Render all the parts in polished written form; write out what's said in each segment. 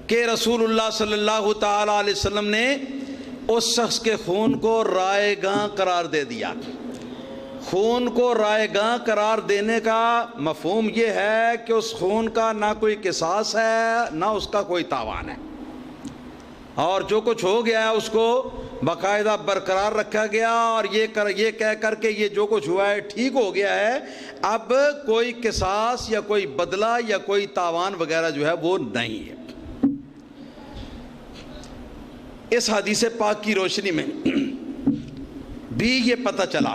کہ رسول اللہ صلی اللہ تعالی علیہ وسلم نے اس شخص کے خون کو رائے گاں قرار دے دیا۔ خون کو رائے گاں قرار دینے کا مفہوم یہ ہے کہ اس خون کا نہ کوئی قصاص ہے نہ اس کا کوئی تاوان ہے، اور جو کچھ ہو گیا ہے اس کو باقاعدہ برقرار رکھا گیا، اور یہ کہہ کر کے یہ جو کچھ ہوا ہے ٹھیک ہو گیا ہے، اب کوئی قصاص یا کوئی بدلہ یا کوئی تاوان وغیرہ جو ہے وہ نہیں ہے۔ اس حدیث پاک کی روشنی میں بھی یہ پتہ چلا،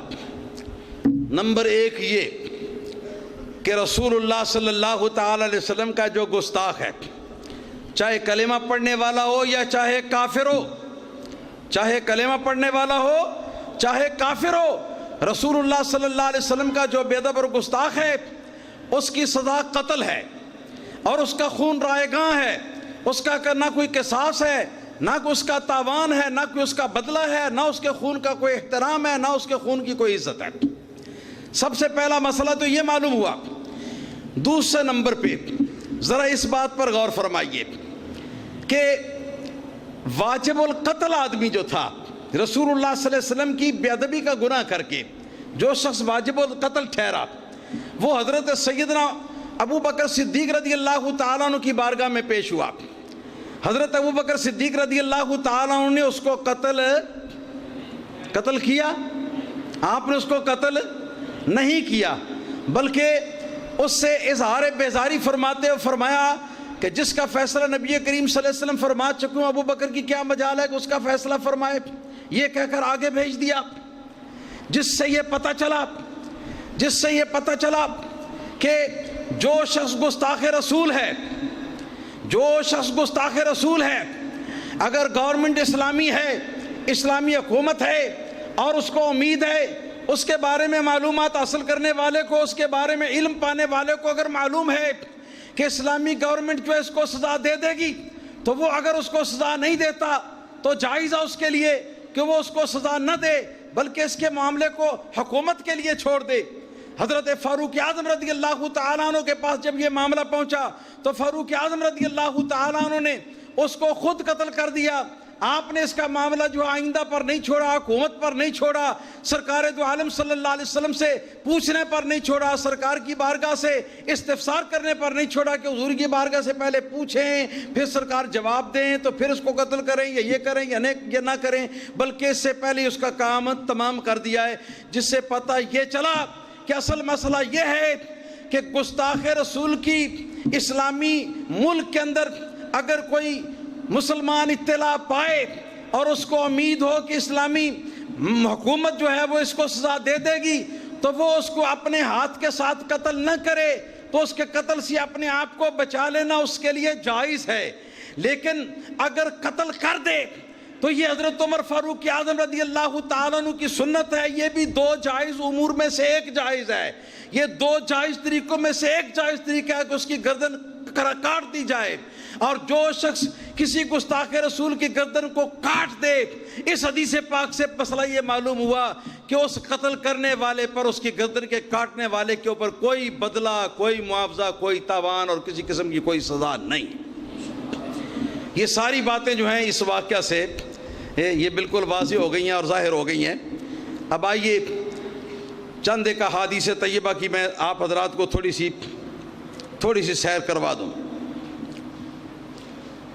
نمبر ایک یہ کہ رسول اللہ صلی اللہ تعالی علیہ وسلم کا جو گستاخ ہے، چاہے کلمہ پڑھنے والا ہو یا چاہے کافر ہو، چاہے کلمہ پڑھنے والا ہو چاہے کافر ہو، رسول اللہ صلی اللہ علیہ وسلم کا جو بے ادب اور گستاخ ہے اس کی سزا قتل ہے، اور اس کا خون رائے گاں ہے، اس کا نہ کوئی قصاص ہے، نہ کوئی اس کا تاوان ہے، نہ کوئی اس کا بدلہ ہے، نہ اس کے خون کا کوئی احترام ہے، نہ اس کے خون کی کوئی عزت ہے۔ سب سے پہلا مسئلہ تو یہ معلوم ہوا۔ دوسرے نمبر پہ ذرا اس بات پر غور فرمائیے کہ واجب القتل آدمی جو تھا، رسول اللہ صلی اللہ علیہ وسلم کی بے ادبی کا گناہ کر کے جو شخص واجب القتل ٹھہرا، وہ حضرت سیدنا ابو بکر صدیق رضی اللہ تعالیٰ عنہ کی بارگاہ میں پیش ہوا۔ حضرت ابو بکر صدیق رضی اللہ تعالیٰ عنہ نے اس کو قتل کیا؟ آپ نے اس کو قتل نہیں کیا، بلکہ اس سے اظہار بیزاری فرماتے ہوئے فرمایا کہ جس کا فیصلہ نبی کریم صلی اللہ علیہ وسلم فرما چکے ہوں، ابو بکر کی کیا مجال ہے کہ اس کا فیصلہ فرمائے، یہ کہہ کر آگے بھیج دیا، جس سے یہ پتہ چلا کہ جو شخص گستاخ رسول ہے، اگر گورنمنٹ اسلامی ہے، اسلامی حکومت ہے، اور اس کو امید ہے، اس کے بارے میں معلومات حاصل کرنے والے کو، اس کے بارے میں علم پانے والے کو اگر معلوم ہے کہ اسلامی گورنمنٹ جو ہے اس کو سزا دے دے گی، تو وہ اگر اس کو سزا نہیں دیتا تو جائز ہے اس کے لیے کہ وہ اس کو سزا نہ دے، بلکہ اس کے معاملے کو حکومت کے لیے چھوڑ دے۔ حضرت فاروق اعظم رضی اللہ تعالیٰ عنہ کے پاس جب یہ معاملہ پہنچا تو فاروق اعظم رضی اللہ تعالیٰ عنہ نے اس کو خود قتل کر دیا۔ آپ نے اس کا معاملہ جو آئندہ پر نہیں چھوڑا، حکومت پر نہیں چھوڑا، سرکار دو عالم صلی اللہ علیہ وسلم سے پوچھنے پر نہیں چھوڑا، سرکار کی بارگاہ سے استفسار کرنے پر نہیں چھوڑا کہ حضور کی بارگاہ سے پہلے پوچھیں، پھر سرکار جواب دیں تو پھر اس کو قتل کریں یا یہ کریں یا نہ کریں، بلکہ اس سے پہلے اس کا کام تمام کر دیا ہے، جس سے پتہ یہ چلا کہ اصل مسئلہ یہ ہے کہ گستاخ رسول کی اسلامی ملک کے اندر اگر کوئی مسلمان اطلاع پائے اور اس کو امید ہو کہ اسلامی حکومت جو ہے وہ اس کو سزا دے دے گی، تو وہ اس کو اپنے ہاتھ کے ساتھ قتل نہ کرے، تو اس کے قتل سے اپنے آپ کو بچا لینا اس کے لیے جائز ہے۔ لیکن اگر قتل کر دے تو یہ حضرت عمر فاروق اعظم رضی اللہ تعالیٰ عنہ کی سنت ہے، یہ بھی دو جائز امور میں سے ایک جائز ہے، یہ دو جائز طریقوں میں سے ایک جائز طریقہ ہے کہ اس کی گردن کاٹ دی جائے، اور جو شخص کسی گستاخ رسول کی گردن کو کاٹ دے، اس حدیث پاک سے مسئلہ یہ معلوم ہوا کہ اس قتل کرنے والے پر، اس کی گردن کے کاٹنے والے کے اوپر کوئی بدلہ، کوئی معاوضہ، کوئی تاوان اور کسی قسم کی کوئی سزا نہیں۔ یہ ساری باتیں جو ہیں اس واقعہ سے یہ بالکل واضح ہو گئی ہیں اور ظاہر ہو گئی ہیں۔ اب آئیے چند ایک احادیث طیبہ کی میں آپ حضرات کو تھوڑی سی سیر کروا دوں۔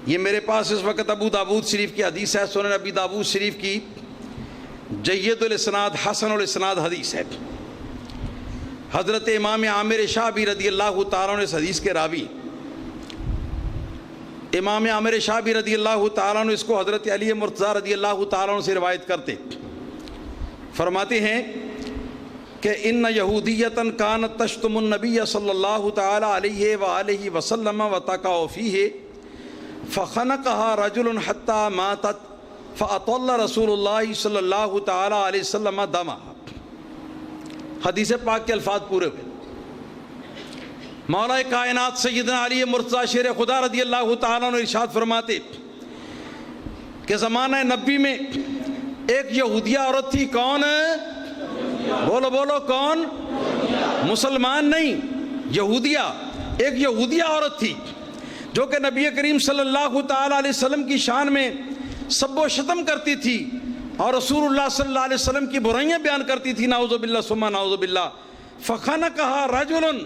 یہ میرے پاس اس وقت ابو داود شریف کی حدیث ہے، سنن ابی داود شریف کی جید الاسناد حسن الاسناد حدیث ہے۔ حضرت امام عامر شعبی رضی اللہ تعالیٰ عنہ اس حدیث کے راوی، امام عامر شعبی رضی اللہ تعالیٰ عنہ اس کو حضرت علی مرتضیٰ رضی اللہ تعالیٰ عنہ سے روایت کرتے، فرماتے ہیں کہ ان یہودیتاً کانت تشتم النبی صلی اللہ تعالیٰ علیہ وآلہ وسلم وتقع فیہ فخنقها رجل حتى ماتت فأطل رسول اللہ صلی اللہ تعالیٰ علیہ وسلم دمها۔ حدیث پاک کے الفاظ پورے ہوئے۔ مولا کائنات سیدنا علی مرتضیٰ شیر خدا رضی اللہ تعالیٰ عنہ ارشاد فرماتے کہ زمانہ نبی میں ایک یہودیہ عورت تھی، کون؟ بولو کون؟ مسلمان نہیں، یہودیہ، ایک یہودیہ عورت تھی جو کہ نبی کریم صلی اللہ تعالیٰ علیہ وسلم کی شان میں سب و شتم کرتی تھی اور رسول اللہ صلی اللہ علیہ وسلم کی برائیاں بیان کرتی تھی، نعوذ باللہ ثم نعوذ باللہ، فخنقھا رجل،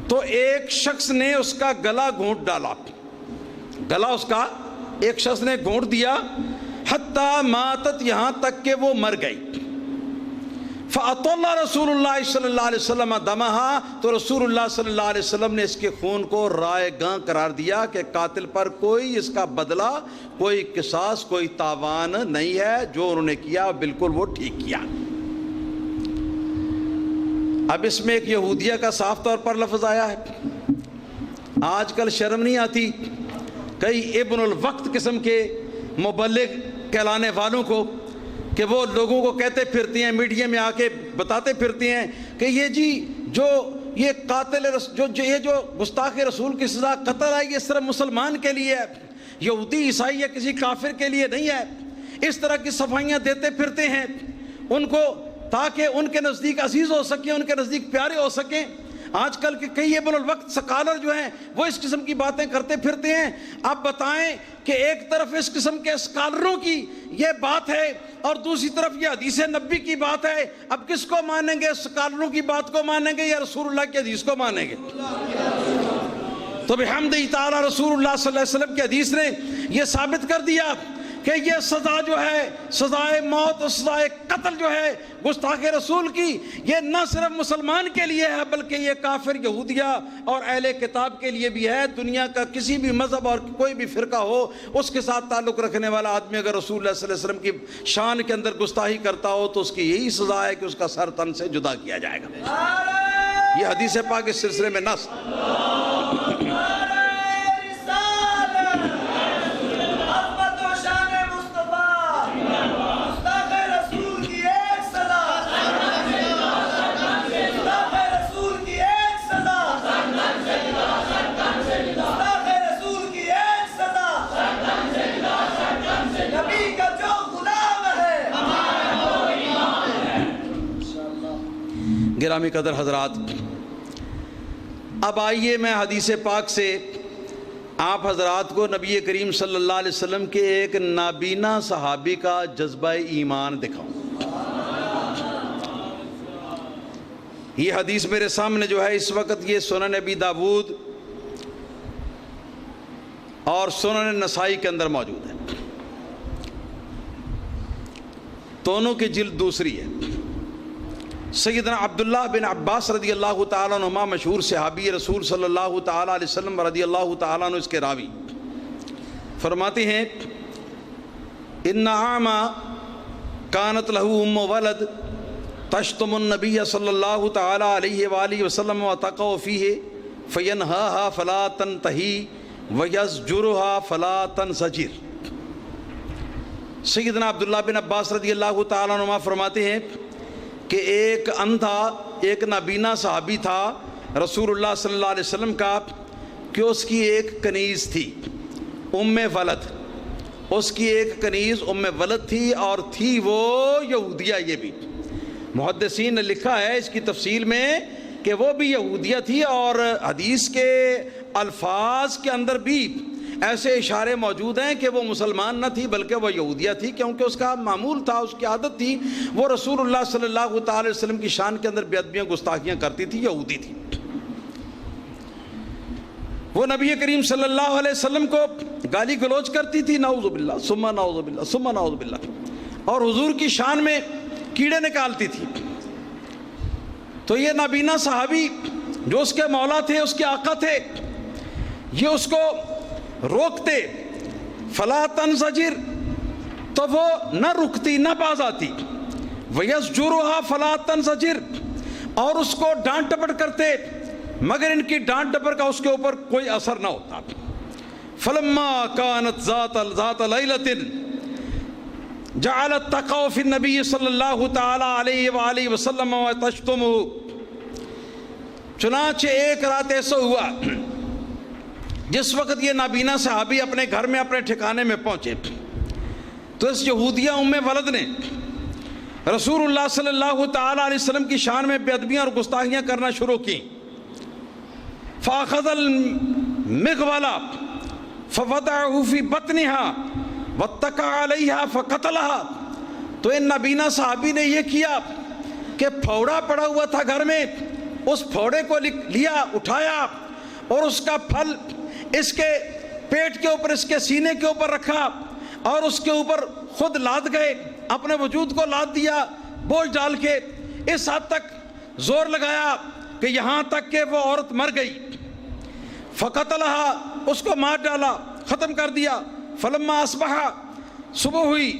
تو ایک شخص نے اس کا گلا گھونٹ ڈالا، گلا اس کا ایک شخص نے گھونٹ دیا، حتیٰ ماتت، یہاں تک کہ وہ مر گئی، فَأَطَلَّ رسول اللہ صلی اللہ علیہ وسلم دمہا، تو رسول اللہ صلی اللہ علیہ وسلم نے اس کے خون کو رائے گاں قرار دیا کہ قاتل پر کوئی اس کا بدلہ، کوئی قصاص، کوئی تاوان نہیں ہے، جو انہوں نے کیا بالکل وہ ٹھیک کیا۔ اب اس میں ایک یہودیہ کا صاف طور پر لفظ آیا ہے، آج کل شرم نہیں آتی کئی ابن الوقت قسم کے مبلغ کہلانے والوں کو کہ وہ لوگوں کو کہتے پھرتے ہیں، میڈیا میں آ کے بتاتے پھرتے ہیں کہ یہ جی جو یہ قاتل جو گستاخ رسول کی سزا قتل ہے، یہ صرف مسلمان کے لیے ہے، یہودی عیسائی یا کسی کافر کے لیے نہیں ہے۔ اس طرح کی صفائیاں دیتے پھرتے ہیں ان کو، تاکہ ان کے نزدیک عزیز ہو سکیں، ان کے نزدیک پیارے ہو سکیں۔ آج کل کے کئی ابن الوقت سکالر جو ہیں وہ اس قسم کی باتیں کرتے پھرتے ہیں۔ آپ بتائیں کہ ایک طرف اس قسم کے سکالروں کی یہ بات ہے اور دوسری طرف یہ حدیث نبی کی بات ہے، اب کس کو مانیں گے؟ سکالروں کی بات کو مانیں گے یا رسول اللہ کی حدیث کو مانیں گے؟ تو بحمدہ تعالی رسول اللہ صلی اللہ علیہ وسلم کی حدیث نے یہ ثابت کر دیا کہ یہ سزا جو ہے، سزائے موت اور سزائے قتل جو ہے گستاخ رسول کی، یہ نہ صرف مسلمان کے لیے ہے بلکہ یہ کافر، یہودیہ اور اہل کتاب کے لیے بھی ہے۔ دنیا کا کسی بھی مذہب اور کوئی بھی فرقہ ہو، اس کے ساتھ تعلق رکھنے والا آدمی اگر رسول اللہ صلی اللہ علیہ وسلم کی شان کے اندر گستاخی کرتا ہو تو اس کی یہی سزا ہے کہ اس کا سر تن سے جدا کیا جائے گا۔ یہ حدیث پاک اس سلسلے میں نص۔ گرامی قدر حضرات، اب آئیے میں حدیث پاک سے آپ حضرات کو نبی کریم صلی اللہ علیہ وسلم کے ایک نابینا صحابی کا جذبہ ایمان دکھاؤں۔ یہ حدیث میرے سامنے جو ہے اس وقت یہ سنن ابی داود اور سنن نسائی کے اندر موجود ہے، دونوں کی جلد دوسری ہے۔ سیدنا عبداللہ بن عباس رضی اللہ تعالیٰ عنہما مشہور صحابی رسول صلی اللہ تعالیٰ علیہ وسلم رضی اللہ تعالیٰ عنہ اس کے راوی فرماتے ہیں، ان عاما کانت لہو ام ولد تشتم النبی صلی اللہ تعالیٰ علیہ وآلہ وسلم وتقع فیہ فینہاہا فلا تنتہی ویزجرہا فلا تنزجر۔ سیدنا عبداللہ بن عباس رضی اللہ تعالیٰ عنہما فرماتے ہیں کہ ایک اندھا، ایک نابینا صحابی تھا رسول اللہ صلی اللہ علیہ وسلم کا، کہ اس کی ایک کنیز تھی ام ولد، اس کی ایک کنیز ام ولد تھی اور تھی وہ یہودیہ۔ یہ بھی محدثین نے لکھا ہے اس کی تفصیل میں کہ وہ بھی یہودیہ تھی، اور حدیث کے الفاظ کے اندر بھی ایسے اشارے موجود ہیں کہ وہ مسلمان نہ تھی بلکہ وہ یہودیہ تھی، کیونکہ اس کا معمول تھا، اس کی عادت تھی، وہ رسول اللہ صلی اللہ تعالی وسلم کی شان کے اندر بے ادبیاں گستاخیاں کرتی تھی، یہودی تھی۔ وہ نبی کریم صلی اللہ علیہ وسلم کو گالی گلوچ کرتی تھی، نعوذ باللہ ثم نعوذ باللہ ثم نعوذ باللہ، اور حضور کی شان میں کیڑے نکالتی تھی۔ تو یہ نابینا صحابی جو اس کے مولا تھے، اس کے آقا تھے، یہ اس کو روکتے، فلا تنزجر، تو وہ نہ رکتی نہ باز آتی، ویزجرھا فلا تنزجر، اور اس کو ڈانٹ ڈپٹ کرتے مگر ان کی ڈانٹ ڈپٹ کا اس کے اوپر کوئی اثر نہ ہوتا۔ فلما كانت ذات لیلۃ جعلت تقع فی النبی صلی اللہ تعالی علیہ وآلہ وسلم وتشتمہ، چنانچہ ایک رات ایسا ہوا جس وقت یہ نابینا صحابی اپنے گھر میں اپنے ٹھکانے میں پہنچے تو اس یہودیہ ام ولد نے رسول اللہ صلی اللہ تعالی علیہ وسلم کی شان میں بے ادبیاں اور گستاخیاں کرنا شروع کی۔ فاخذ المغولا، فوضعه فی بطنها واتکا علیہا فقتلها۔ تو ان نابینا صحابی نے یہ کیا کہ پھوڑا پڑا ہوا تھا گھر میں، اس پھوڑے کو لیا، اٹھایا اور اس کا پھل اس کے پیٹ کے اوپر، اس کے سینے کے اوپر رکھا اور اس کے اوپر خود لاد گئے، اپنے وجود کو لاد دیا بوجھ ڈال کے، اس حد تک زور لگایا کہ یہاں تک کہ وہ عورت مر گئی۔ فقتلها، اس کو مار ڈالا، ختم کر دیا۔ فلما اصبح، صبح ہوئی،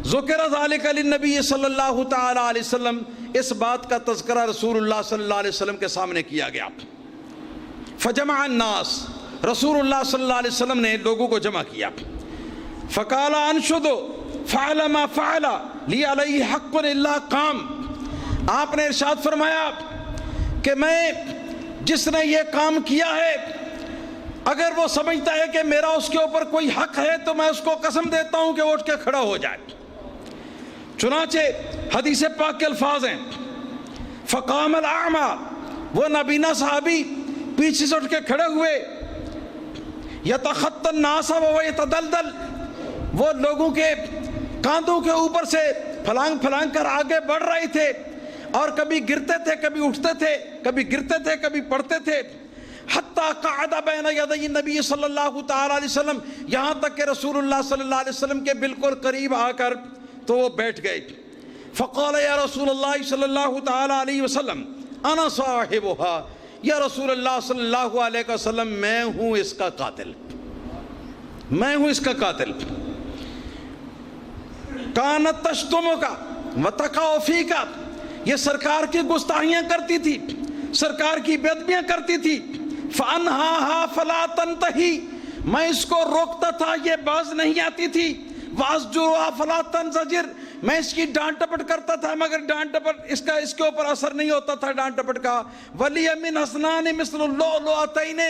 ذکر ذلک للنبی صلی اللہ تعالی علیہ وسلم، اس بات کا تذکرہ رسول اللہ صلی اللہ علیہ وسلم کے سامنے کیا گیا۔ فجمع الناس، رسول اللہ صلی اللہ علیہ وسلم نے لوگوں کو جمع کیا۔ فقال انشد فعل ما فعل لی علیہ حق الا قام، آپ نے ارشاد فرمایا کہ میں جس نے یہ کام کیا ہے، اگر وہ سمجھتا ہے کہ میرا اس کے اوپر کوئی حق ہے تو میں اس کو قسم دیتا ہوں کہ وہ اٹھ کے کھڑا ہو جائے۔ چنانچہ حدیث پاک کے الفاظ ہیں، فقام الاعمى، وہ نابینا صحابی پیچھے سے اٹھ کے کھڑے ہوئے، یتخطى الناس وهو يتدلدل، وہ لوگوں کے کاندھوں کے اوپر سے پھلانگ پھلانگ کر آگے بڑھ رہے تھے، اور کبھی گرتے تھے، کبھی اٹھتے تھے، کبھی گرتے تھے، کبھی پڑھتے تھے، حتیٰ قعد بین یدی النبی صلی اللہ تعالی علیہ وسلم، یہاں تک کہ رسول اللہ صلی اللہ علیہ وسلم کے بالکل قریب آ کر تو وہ بیٹھ گئے۔ فقال یا رسول اللہ صلی اللہ تعالی علیہ وسلم انا صاحبها، یا رسول اللہ صلی اللہ علیہ وسلم میں ہوں اس کا قاتل، میں ہوں اس کا قاتل۔ کانت تشتمک وتقع فیک، یہ سرکار کی گستاخیاں کرتی تھی، سرکار کی بے ادبیاں کرتی تھی۔ فانہاها فلا تنتہی، میں اس کو روکتا تھا، یہ باز نہیں آتی تھی۔ واسجرها فلا تنزجر، میں اس کی ڈانٹ ٹپٹ کرتا تھا مگر ڈانٹ ٹپٹ اس کے اوپر اثر نہیں ہوتا تھا ڈانٹ ٹپٹ کا۔ ولی من حسنان مثل اللؤلؤتین،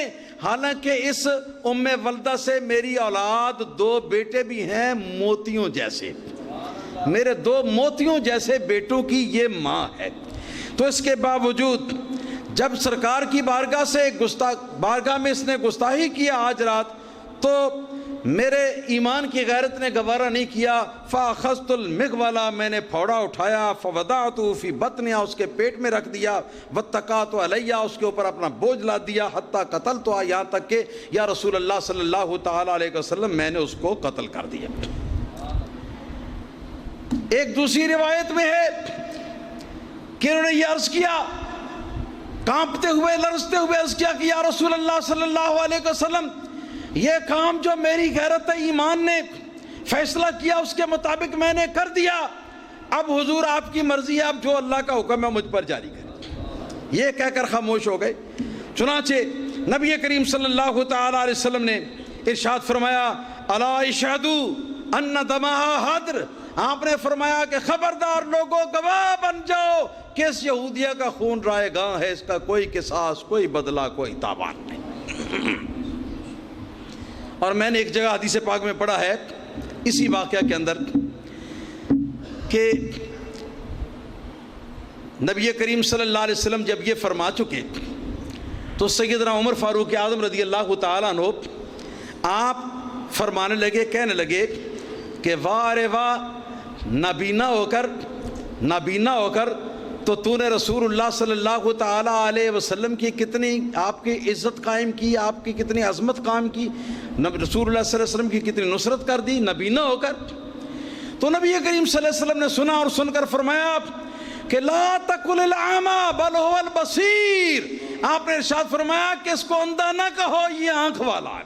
حالانکہ اس ام ولدہ سے میری اولاد دو بیٹے بھی ہیں موتیوں جیسے، میرے دو موتیوں جیسے بیٹوں کی یہ ماں ہے۔ تو اس کے باوجود جب سرکار کی بارگاہ میں اس نے گستاخی کیا آج رات، تو میرے ایمان کی غیرت نے گوارا نہیں کیا۔ فاخذت المغولا، میں نے پھوڑا اٹھایا، فوضعته فی بطنها، اس کے پیٹ میں رکھ دیا، واتکأت علیہ، اس کے اوپر اپنا بوجھ لاد دیا، حتی قتلتها، یہاں تک کہ یا رسول اللہ صلی اللہ تعالی علیہ وسلم میں نے اس کو قتل کر دیا۔ ایک دوسری روایت میں ہے کہ انہوں نے یہ عرض کیا، کانپتے ہوئے لرزتے ہوئے عرض کیا کہ یا رسول اللہ صلی اللہ علیہ وسلم، یہ کام جو میری غیرت ایمان نے فیصلہ کیا اس کے مطابق میں نے کر دیا، اب حضور آپ کی مرضی ہے، اب جو اللہ کا حکم ہے مجھ پر جاری کریں۔ یہ کہہ کر خاموش ہو گئے۔ چنانچہ نبی کریم صلی اللہ تعالی علیہ وسلم نے ارشاد فرمایا، الا اشہدوا ان دمها حدر، آپ نے فرمایا کہ خبردار لوگوں، گواہ بن جاؤ کہ اس یہودیہ کا خون رائے گاں ہے، اس کا کوئی قصاص، کوئی بدلہ، کوئی تاوان نہیں۔ اور میں نے ایک جگہ حدیث پاک میں پڑھا ہے اسی واقعہ کے اندر کہ نبی کریم صلی اللہ علیہ وسلم جب یہ فرما چکے تو سیدنا عمر فاروق اعظم رضی اللہ تعالیٰ عنہ آپ فرمانے لگے، کہنے لگے کہ واہ رے واہ، نابینا ہو کر تو نے رسول اللہ صلی اللہ تعالی علیہ وسلم کی کتنی آپ کی عزت قائم کی، آپ کی کتنی عظمت قائم کی، رسول اللہ صلی اللہ علیہ وسلم کی کتنی نصرت کر دی نابینا ہو کر۔ تو نبی کریم صلی اللہ علیہ وسلم نے سنا اور سن کر فرمایا کہ لا تقل الاعمى بل هو البصیر، آپ نے ارشاد فرمایا کہ اس کو اندھا نہ کہو، یہ آنکھ والا ہے،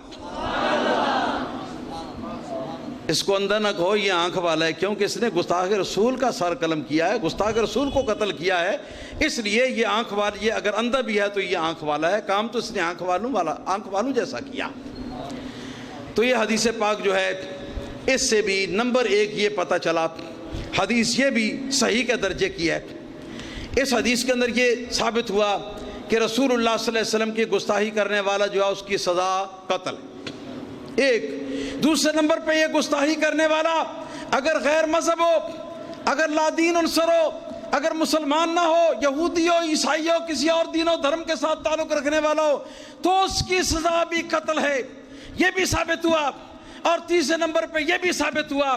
اس کو اندھا نہ کہو یہ آنکھ والا ہے، کیونکہ اس نے گستاخ رسول کا سر قلم کیا ہے، گستاخ رسول کو قتل کیا ہے، اس لیے یہ آنکھ والا، یہ اگر اندھا بھی ہے تو یہ آنکھ والا ہے، کام تو اس نے آنکھ والوں جیسا کیا۔ تو یہ حدیث پاک جو ہے اس سے بھی نمبر ایک یہ پتہ چلا، حدیث یہ بھی صحیح کے درجے کی ہے۔ اس حدیث کے اندر یہ ثابت ہوا کہ رسول اللہ صلی اللہ علیہ وسلم کی گستاخی کرنے والا جو ہے اس کی سزا قتل ہے، ایک۔ دوسرے نمبر پہ یہ گستاخی کرنے والا اگر غیر مذہب ہو، اگر لا دین عنصر ہو، اگر مسلمان نہ ہو، یہودی ہو، عیسائی ہو، کسی اور دین و دھرم کے ساتھ تعلق رکھنے والا ہو، تو اس کی سزا بھی قتل ہے۔ یہ بھی ثابت ہوا، اور تیسرے نمبر پہ یہ بھی ثابت ہوا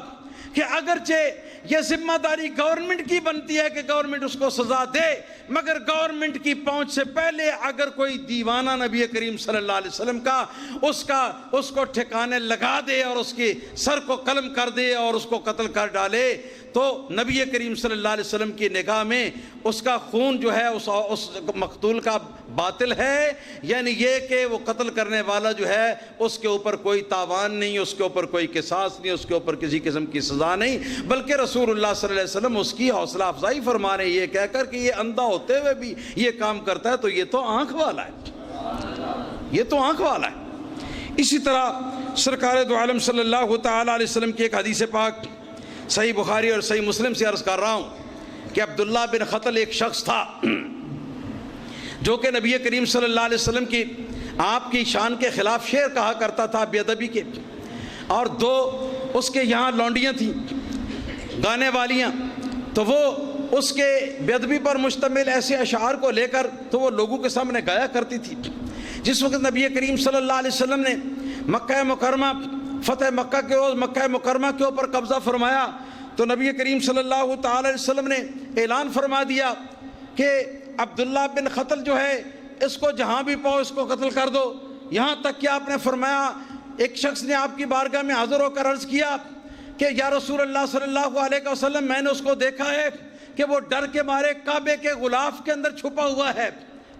کہ اگرچہ یہ ذمہ داری گورنمنٹ کی بنتی ہے کہ گورنمنٹ اس کو سزا دے، مگر گورنمنٹ کی پہنچ سے پہلے اگر کوئی دیوانہ نبی کریم صلی اللہ علیہ وسلم کا اس کو ٹھکانے لگا دے اور اس کے سر کو قلم کر دے اور اس کو قتل کر ڈالے، تو نبی کریم صلی اللہ علیہ وسلم کی نگاہ میں اس کا خون جو ہے اس مقتول کا باطل ہے، یعنی یہ کہ وہ قتل کرنے والا جو ہے اس کے اوپر کوئی تاوان نہیں، اس کے اوپر کوئی قصاص نہیں، اس کے اوپر کسی قسم کی سزا نہیں، بلکہ رسول اللہ صلی اللہ علیہ وسلم اس کی حوصلہ افزائی فرما رہے ہیں یہ کہہ کر کہ یہ اندھا ہوتے ہوئے بھی یہ کام کرتا ہے تو یہ تو آنکھ والا ہے، یہ تو آنکھ والا ہے۔ اسی طرح سرکار دو عالم صلی اللہ تعالی علیہ وسلم کی ایک حدیث پاک صحیح بخاری اور صحیح مسلم سے عرض کر رہا ہوں کہ عبداللہ بن خطل ایک شخص تھا جو کہ نبی کریم صلی اللہ علیہ وسلم کی آپ کی شان کے خلاف شعر کہا کرتا تھا بے ادبی کے، اور دو اس کے یہاں لونڈیاں تھیں گانے والیاں، تو وہ اس کے بے ادبی پر مشتمل ایسے اشعار کو لے کر تو وہ لوگوں کے سامنے گایا کرتی تھی۔ جس وقت نبی کریم صلی اللہ علیہ وسلم نے مکہ مکرمہ فتح مکہ کے روز مکہ مکرمہ کے اوپر قبضہ فرمایا تو نبی کریم صلی اللہ تعالی علیہ وسلم نے اعلان فرما دیا کہ عبداللہ بن خطل جو ہے اس کو جہاں بھی پاؤ اس کو قتل کر دو، یہاں تک کہ آپ نے فرمایا ایک شخص نے آپ کی بارگاہ میں حاضر ہو کر عرض کیا کہ یا رسول اللہ صلی اللہ علیہ وسلم میں نے اس کو دیکھا ہے کہ وہ ڈر کے مارے کعبے کے غلاف کے اندر چھپا ہوا ہے،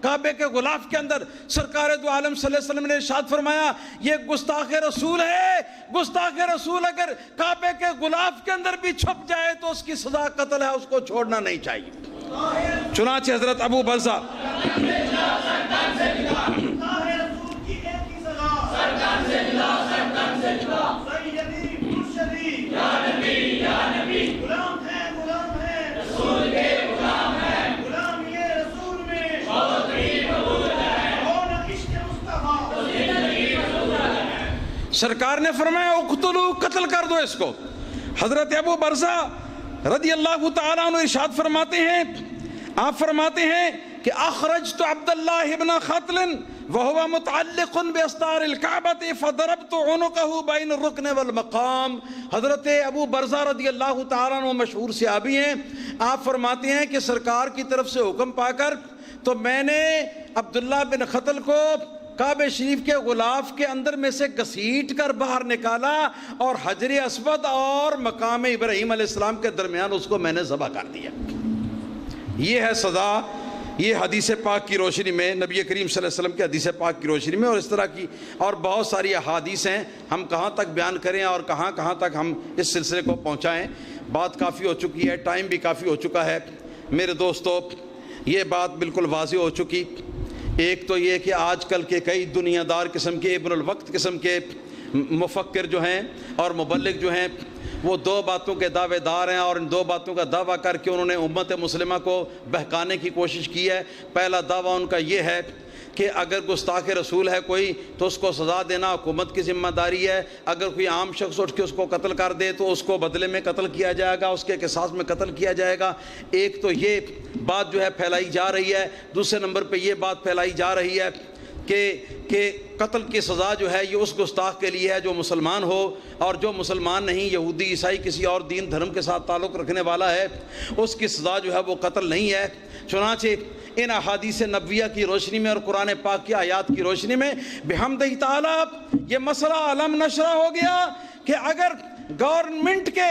کعبے کے غلاف کے اندر۔ سرکار دو عالم صلی اللہ علیہ وسلم نے ارشاد فرمایا یہ گستاخ رسول ہے، گستاخ رسول اگر کعبے کے غلاف کے اندر بھی چھپ جائے تو اس کی سزا قتل ہے، اس کو چھوڑنا نہیں چاہیے۔ چنانچہ حضرت ابو برزہ سرکار نے فرمایا اقتلوا، قتل کر دو اس کو۔ حضرت ابو برزہ رضی اللہ تعالیٰ عنہ ارشاد فرماتے ہیں، آپ فرماتے ہیں کہ اخرجت عبداللہ ابن خطل وهو متعلق باستار الكعبة فضربت عنقه بين الركن والمقام۔ حضرت ابو برزہ رضی اللہ تعالیٰ عنہ مشہور صحابی ہیں، آپ فرماتے ہیں کہ سرکار کی طرف سے حکم پا کر تو میں نے عبداللہ بن خطل کو کعبہ شریف کے غلاف کے اندر میں سے گھسیٹ کر باہر نکالا اور حجر اسود اور مقام ابراہیم علیہ السلام کے درمیان اس کو میں نے ذبح کر دیا۔ یہ ہے سزا، یہ حدیث پاک کی روشنی میں، نبی کریم صلی اللہ علیہ وسلم کی حدیث پاک کی روشنی میں، اور اس طرح کی اور بہت ساری احادیث ہیں، ہم کہاں تک بیان کریں اور کہاں تک ہم اس سلسلے کو پہنچائیں۔ بات کافی ہو چکی ہے، ٹائم بھی کافی ہو چکا ہے میرے دوستو، یہ بات بالکل واضح ہو چکی۔ ایک تو یہ کہ آج کل کے کئی دنیا دار قسم کے ابن الوقت قسم کے مفکر جو ہیں اور مبلغ جو ہیں وہ دو باتوں کے دعوے دار ہیں، اور ان دو باتوں کا دعویٰ کر کے انہوں نے امت مسلمہ کو بہکانے کی کوشش کی ہے۔ پہلا دعویٰ ان کا یہ ہے کہ اگر گستاخ رسول ہے کوئی تو اس کو سزا دینا حکومت کی ذمہ داری ہے، اگر کوئی عام شخص اٹھ کے اس کو قتل کر دے تو اس کو بدلے میں قتل کیا جائے گا، اس کے قصاص میں قتل کیا جائے گا۔ ایک تو یہ بات جو ہے پھیلائی جا رہی ہے۔ دوسرے نمبر پہ یہ بات پھیلائی جا رہی ہے کہ قتل کی سزا جو ہے یہ اس گستاخ کے لیے ہے جو مسلمان ہو، اور جو مسلمان نہیں، یہودی عیسائی کسی اور دین دھرم کے ساتھ تعلق رکھنے والا ہے، اس کی سزا جو ہے وہ قتل نہیں ہے۔ چنانچہ ان احادیث نبویہ کی روشنی میں اور قرآن پاک کی آیات کی روشنی میں بحمدہ تعالیٰ یہ مسئلہ علم نشرہ ہو گیا کہ اگر گورنمنٹ کے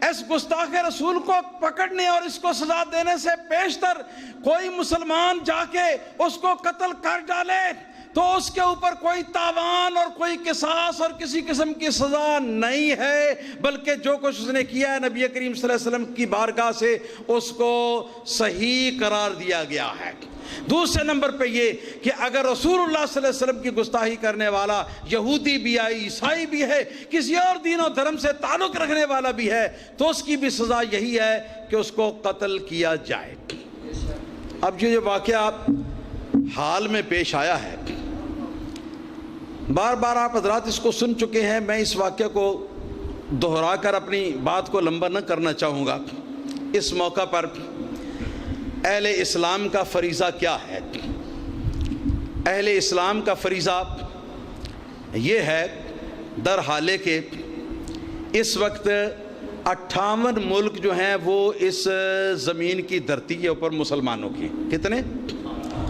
اس گستاخ رسول کو پکڑنے اور اس کو سزا دینے سے پیشتر کوئی مسلمان جا کے اس کو قتل کر ڈالے تو اس کے اوپر کوئی تاوان اور کوئی قصاص اور کسی قسم کی سزا نہیں ہے، بلکہ جو کچھ اس نے کیا ہے نبی کریم صلی اللہ علیہ وسلم کی بارگاہ سے اس کو صحیح قرار دیا گیا ہے۔ دوسرے نمبر پہ یہ کہ اگر رسول اللہ صلی اللہ علیہ وسلم کی گستاخی کرنے والا یہودی بھی ہے، عیسائی بھی ہے، کسی اور دین و دھرم سے تعلق رکھنے والا بھی ہے تو اس کی بھی سزا یہی ہے کہ اس کو قتل کیا جائے۔ اب جو واقعہ حال میں پیش آیا ہے، بار بار آپ حضرات اس کو سن چکے ہیں، میں اس واقعہ کو دہرا کر اپنی بات کو لمبا نہ کرنا چاہوں گا۔ اس موقع پر اہل اسلام کا فریضہ کیا ہے؟ اہل اسلام کا فریضہ یہ ہے در حالے کے اس وقت 58 ملک جو ہیں وہ اس زمین کی دھرتی کے اوپر مسلمانوں کے، کتنے؟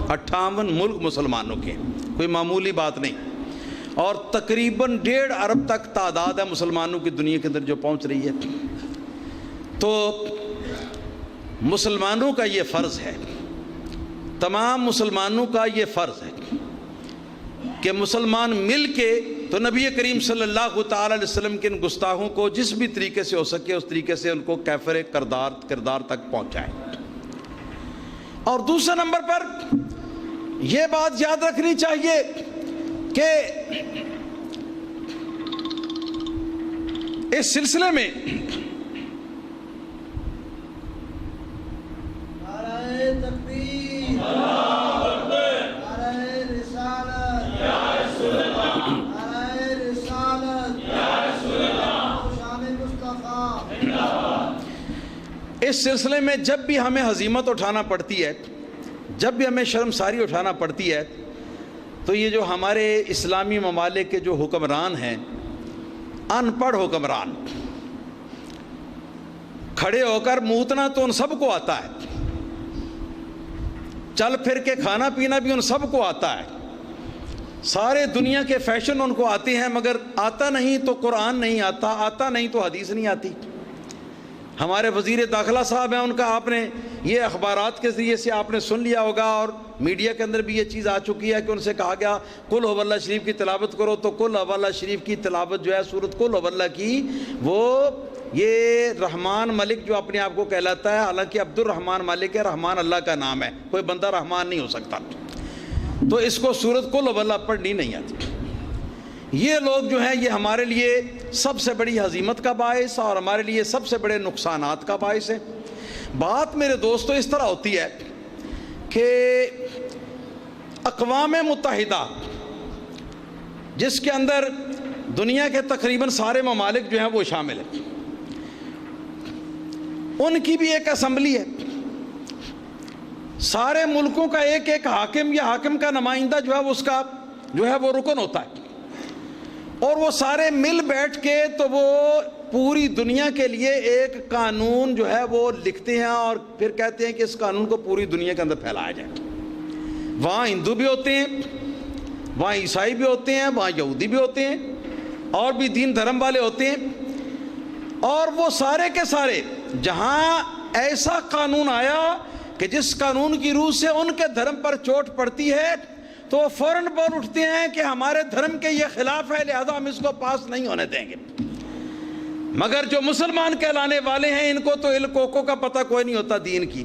58 ملک مسلمانوں کے، کوئی معمولی بات نہیں، اور تقریباً 1.5 ارب تک تعداد ہے مسلمانوں کی دنیا کے اندر جو پہنچ رہی ہے۔ تو مسلمانوں کا یہ فرض ہے، تمام مسلمانوں کا یہ فرض ہے کہ مسلمان مل کے تو نبی کریم صلی اللہ تعالی علیہ وسلم کے ان گستاخوں کو جس بھی طریقے سے ہو سکے اس طریقے سے ان کو کیفر کردار تک پہنچائیں۔ اور دوسرے نمبر پر یہ بات یاد رکھنی چاہیے کہ اس سلسلے میں اس سلسلے میں جب بھی ہمیں ہزیمت اٹھانا پڑتی ہے، جب بھی ہمیں شرمساری اٹھانا پڑتی ہے، تو یہ جو ہمارے اسلامی ممالک کے جو حکمران ہیں، ان پڑھ حکمران، کھڑے ہو کر موتنا تو ان سب کو آتا ہے، چل پھر کے کھانا پینا بھی ان سب کو آتا ہے، سارے دنیا کے فیشن ان کو آتے ہیں، مگر آتا نہیں تو قرآن نہیں آتا، آتا نہیں تو حدیث نہیں آتی۔ ہمارے وزیر داخلہ صاحب ہیں، ان کا آپ نے یہ اخبارات کے ذریعے سے آپ نے سن لیا ہوگا، اور میڈیا کے اندر بھی یہ چیز آ چکی ہے کہ ان سے کہا گیا قل هو اللہ شریف کی تلاوت کرو، تو قل هو اللہ شریف کی تلاوت جو ہے سورۃ قل هو اللہ کی، وہ یہ رحمان ملک جو اپنے آپ کو کہلاتا ہے، حالانکہ عبد الرحمن مالک ہے، رحمان اللہ کا نام ہے، کوئی بندہ رحمان نہیں ہو سکتا، تو اس کو سورۃ قل هو اللہ پڑھنی نہیں آتی۔ یہ لوگ جو ہیں یہ ہمارے لیے سب سے بڑی ہزیمت کا باعث اور ہمارے لیے سب سے بڑے نقصانات کا باعث ہے۔ بات میرے دوستو اس طرح ہوتی ہے کہ اقوام متحدہ جس کے اندر دنیا کے تقریباً سارے ممالک جو ہیں وہ شامل ہیں، ان کی بھی ایک اسمبلی ہے، سارے ملکوں کا ایک ایک حاکم یا حاکم کا نمائندہ جو ہے وہ اس کا جو ہے وہ رکن ہوتا ہے، اور وہ سارے مل بیٹھ کے تو وہ پوری دنیا کے لیے ایک قانون جو ہے وہ لکھتے ہیں، اور پھر کہتے ہیں کہ اس قانون کو پوری دنیا کے اندر پھیلایا جائے۔ وہاں ہندو بھی ہوتے ہیں، وہاں عیسائی بھی ہوتے ہیں، وہاں یہودی بھی ہوتے ہیں، اور بھی دین دھرم والے ہوتے ہیں، اور وہ سارے کے سارے جہاں ایسا قانون آیا کہ جس قانون کی روح سے ان کے دھرم پر چوٹ پڑتی ہے تو وہ فوراً بول اٹھتے ہیں کہ ہمارے دھرم کے یہ خلاف ہے، لہذا ہم اس کو پاس نہیں ہونے دیں گے۔ مگر جو مسلمان کہلانے والے ہیں ان کو تو الکوکو کا پتہ کوئی نہیں ہوتا دین کی،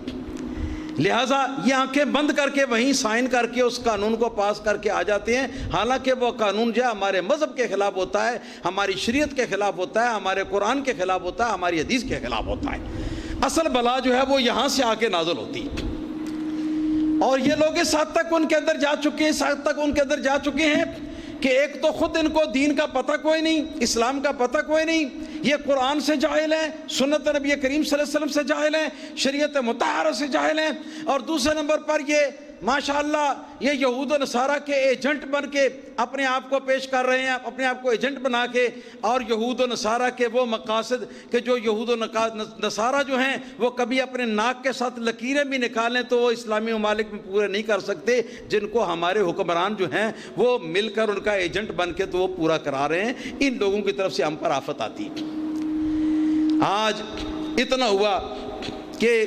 لہذا یہ آنکھیں بند کر کے وہیں سائن کر کے اس قانون کو پاس کر کے آ جاتے ہیں، حالانکہ وہ قانون جو ہے ہمارے مذہب کے خلاف ہوتا ہے، ہماری شریعت کے خلاف ہوتا ہے، ہمارے قرآن کے خلاف ہوتا ہے، ہماری حدیث کے خلاف ہوتا ہے۔ اصل بلا جو ہے وہ یہاں سے آ کے نازل ہوتی ہے، اور یہ لوگ اس حد تک ان کے اندر جا چکے ہیں، اس حد تک ان کے اندر جا چکے ہیں کہ ایک تو خود ان کو دین کا پتہ کوئی نہیں، اسلام کا پتہ کوئی نہیں، یہ قرآن سے جاہل ہیں، سنت نبی کریم صلی اللہ علیہ وسلم سے جاہل ہیں، شریعت مطہرہ سے جاہل ہیں، اور دوسرے نمبر پر یہ ماشاءاللہ یہ یہود و نصارہ کے ایجنٹ بن کے اپنے آپ کو پیش کر رہے ہیں، اپنے آپ کو ایجنٹ بنا کے، اور یہود و نصارہ کے وہ مقاصد کہ جو یہود و نصارہ جو ہیں وہ کبھی اپنے ناک کے ساتھ لکیریں بھی نکالیں تو وہ اسلامی ممالک میں پورے نہیں کر سکتے، جن کو ہمارے حکمران جو ہیں وہ مل کر ان کا ایجنٹ بن کے تو وہ پورا کرا رہے ہیں۔ ان لوگوں کی طرف سے ہم پر آفت آتی ہے۔ آج اتنا ہوا کہ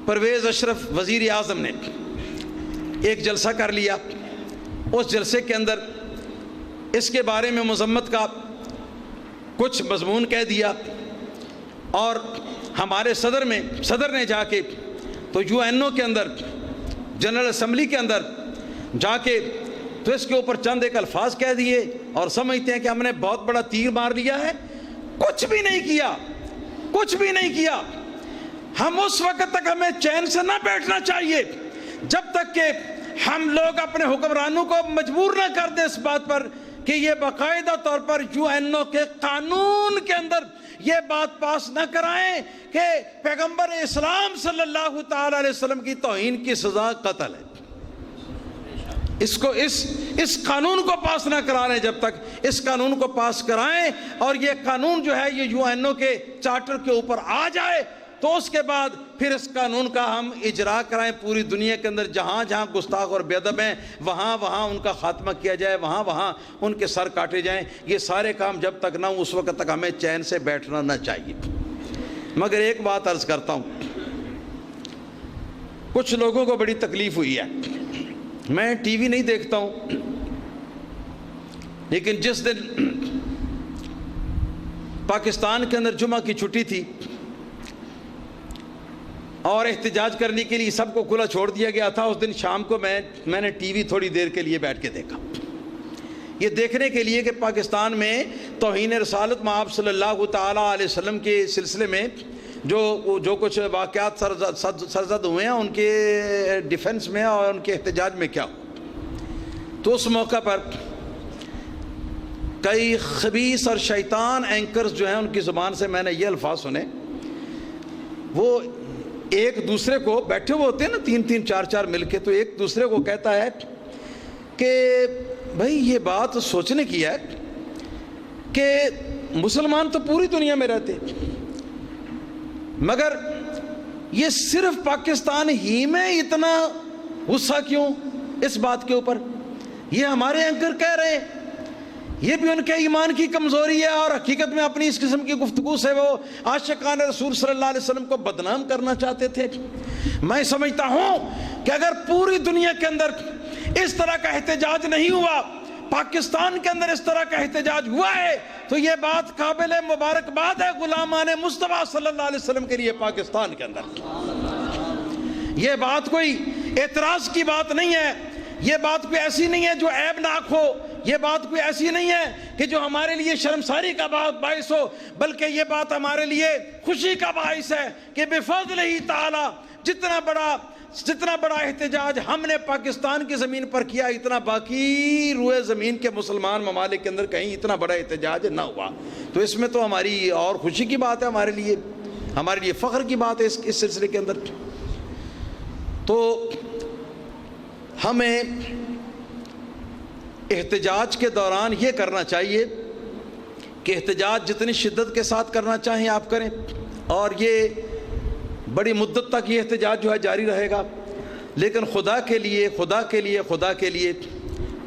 پرویز اشرف وزیر اعظم نے ایک جلسہ کر لیا، اس جلسے کے اندر اس کے بارے میں مذمت کا کچھ مضمون کہہ دیا، اور ہمارے صدر نے جا کے تو UN کے اندر جنرل اسمبلی کے اندر جا کے تو اس کے اوپر چند ایک الفاظ کہہ دیے، اور سمجھتے ہیں کہ ہم نے بہت بڑا تیر مار لیا ہے۔ کچھ بھی نہیں کیا، کچھ بھی نہیں کیا۔ ہم اس وقت تک ہمیں چین سے نہ بیٹھنا چاہیے جب تک کہ ہم لوگ اپنے حکمرانوں کو مجبور نہ کر دیں اس بات پر کہ یہ باقاعدہ طور پر UN کے قانون کے اندر یہ بات پاس نہ کرائیں کہ پیغمبر اسلام صلی اللہ تعالی علیہ وسلم کی توہین کی سزا قتل ہے۔ اس قانون کو پاس نہ کرا لیں جب تک اس قانون کو پاس کرائیں اور یہ قانون جو ہے یہ UN کے چارٹر کے اوپر آ جائے تو اس کے بعد پھر اس قانون کا ہم اجرا کرائیں پوری دنیا کے اندر، جہاں جہاں گستاخ اور بے ادب ہیں وہاں وہاں ان کا خاتمہ کیا جائے، وہاں وہاں ان کے سر کاٹے جائیں۔ یہ سارے کام جب تک نہ ہوں اس وقت تک ہمیں چین سے بیٹھنا نہ چاہیے۔ مگر ایک بات عرض کرتا ہوں، کچھ لوگوں کو بڑی تکلیف ہوئی ہے، میں ٹی وی نہیں دیکھتا ہوں، لیکن جس دن پاکستان کے اندر جمعہ کی چھٹی تھی اور احتجاج کرنے کے لیے سب کو کھلا چھوڑ دیا گیا تھا، اس دن شام کو میں نے ٹی وی تھوڑی دیر کے لیے بیٹھ کے دیکھا، یہ دیکھنے کے لیے کہ پاکستان میں توہین رسالت مآب صلی اللہ تعالیٰ علیہ وسلم کے سلسلے میں جو کچھ واقعات سرزد ہوئے ہیں ان کے ڈیفنس میں اور ان کے احتجاج میں کیا ہو۔ تو اس موقع پر کئی خبیث اور شیطان اینکرز جو ہیں ان کی زبان سے میں نے یہ الفاظ سنے، وہ ایک دوسرے کو بیٹھے ہوئے ہوتے ہیں نا تین تین چار چار مل کے، تو ایک دوسرے کو کہتا ہے کہ بھائی یہ بات سوچنے کی ہے کہ مسلمان تو پوری دنیا میں رہتے مگر یہ صرف پاکستان ہی میں اتنا غصہ کیوں اس بات کے اوپر؟ یہ ہمارے اینکر کہہ رہے ہیں، یہ بھی ان کے ایمان کی کمزوری ہے اور حقیقت میں اپنی اس قسم کی گفتگو سے وہ عاشقان رسول صلی اللہ علیہ وسلم کو بدنام کرنا چاہتے تھے۔ میں سمجھتا ہوں کہ اگر پوری دنیا کے اندر اس طرح کا احتجاج نہیں ہوا، پاکستان کے اندر اس طرح کا احتجاج ہوا ہے، تو یہ بات قابل مبارکباد ہے غلامان مصطفیٰ صلی اللہ علیہ وسلم کے لیے پاکستان کے اندر۔ یہ بات کوئی اعتراض کی بات نہیں ہے، یہ بات کوئی ایسی نہیں ہے جو عیبناک ہو، یہ بات کوئی ایسی نہیں ہے کہ جو ہمارے لیے شرمساری کا باعث ہو، بلکہ یہ بات ہمارے لیے خوشی کا باعث ہے کہ بفضلہ تعالی جتنا بڑا احتجاج ہم نے پاکستان کی زمین پر کیا، اتنا باقی روئے زمین کے مسلمان ممالک کے اندر کہیں اتنا بڑا احتجاج نہ ہوا۔ تو اس میں تو ہماری اور خوشی کی بات ہے، ہمارے لیے فخر کی بات ہے اس سلسلے کے اندر۔ تو ہمیں احتجاج کے دوران یہ کرنا چاہیے کہ احتجاج جتنی شدت کے ساتھ کرنا چاہیں آپ کریں، اور یہ بڑی مدت تک یہ احتجاج جو ہے جاری رہے گا، لیکن خدا کے لیے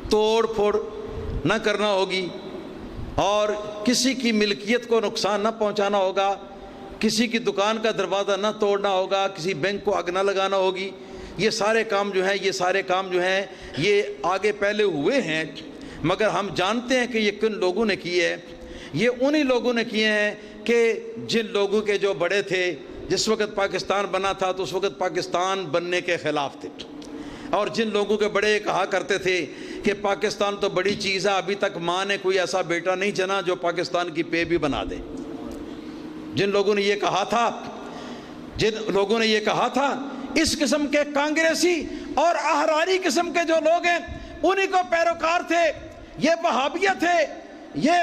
توڑ پھوڑ نہ کرنا ہوگی اور کسی کی ملکیت کو نقصان نہ پہنچانا ہوگا، کسی کی دکان کا دروازہ نہ توڑنا ہوگا، کسی بینک کو آگ نہ لگانا ہوگی۔ یہ سارے کام جو ہیں یہ آگے پہلے ہوئے ہیں، مگر ہم جانتے ہیں کہ یہ کن لوگوں نے کیے ہیں۔ یہ انہی لوگوں نے کیے ہیں کہ جن لوگوں کے جو بڑے تھے، جس وقت پاکستان بنا تھا تو اس وقت پاکستان بننے کے خلاف تھے، اور جن لوگوں کے بڑے کہا کرتے تھے کہ پاکستان تو بڑی چیز ہے، ابھی تک ماں نے کوئی ایسا بیٹا نہیں جنا جو پاکستان کی پے بھی بنا دے۔ جن لوگوں نے یہ کہا تھا اس قسم کے کانگریسی اور احراری قسم کے جو لوگ ہیں انہی کو پیروکار تھے، یہ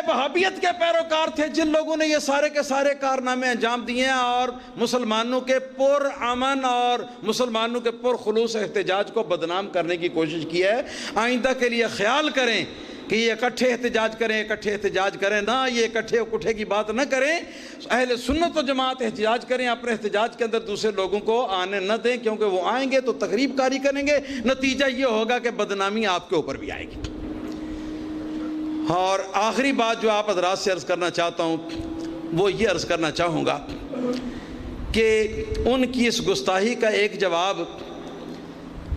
وہابیت کے پیروکار تھے جن لوگوں نے یہ سارے کے سارے کارنامے انجام دیے ہیں اور مسلمانوں کے پر امن اور مسلمانوں کے پر خلوص احتجاج کو بدنام کرنے کی کوشش کی ہے۔ آئندہ کے لیے خیال کریں کہ یہ اکٹھے احتجاج کریں نہ، یہ اکٹھے اکٹھے کی بات نہ کریں۔ اہل سنت و جماعت احتجاج کریں، اپنے احتجاج کے اندر دوسرے لوگوں کو آنے نہ دیں، کیونکہ وہ آئیں گے تو تخریب کاری کریں گے، نتیجہ یہ ہوگا کہ بدنامی آپ کے اوپر بھی آئے گی۔ اور آخری بات جو آپ حضرات سے عرض کرنا چاہتا ہوں وہ یہ عرض کرنا چاہوں گا کہ ان کی اس گستاخی کا ایک جواب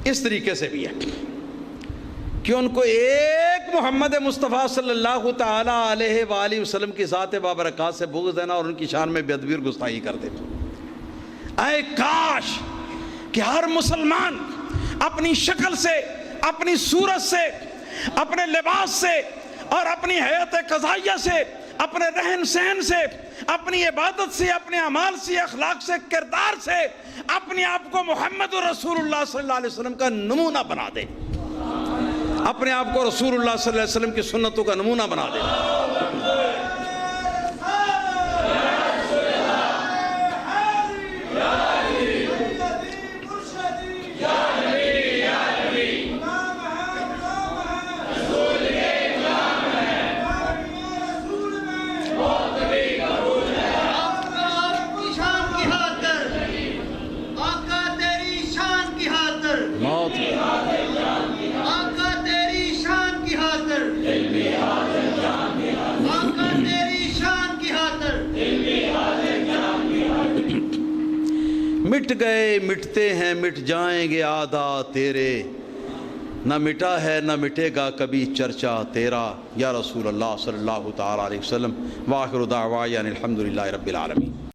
اس طریقے سے بھی ہے کہ ان کو ایک محمد مصطفیٰ صلی اللہ تعالیٰ علیہ وآلہ وسلم کی ذات بابرکات سے بغض دینا اور ان کی شان میں بے ادبی اور گستاخی کر دینا۔ اے کاش کہ ہر مسلمان اپنی شکل سے، اپنی صورت سے، اپنے لباس سے اور اپنی حیات قضائیہ سے، اپنے رہن سہن سے، اپنی عبادت سے، اپنے اعمال سے، اخلاق سے، کردار سے اپنے آپ کو محمد رسول اللہ صلی اللہ علیہ وسلم کا نمونہ بنا دے، اپنے آپ کو رسول اللہ صلی اللہ علیہ وسلم کی سنتوں کا نمونہ بنا دے۔ مٹ گئے مٹتے ہیں مٹ جائیں گے عادات تیرے، نہ مٹا ہے نہ مٹے گا کبھی چرچا تیرا یا رسول اللہ صلی اللہ تعالی علیہ وسلم۔ وآخر دعوانا الحمدللہ رب العالمین۔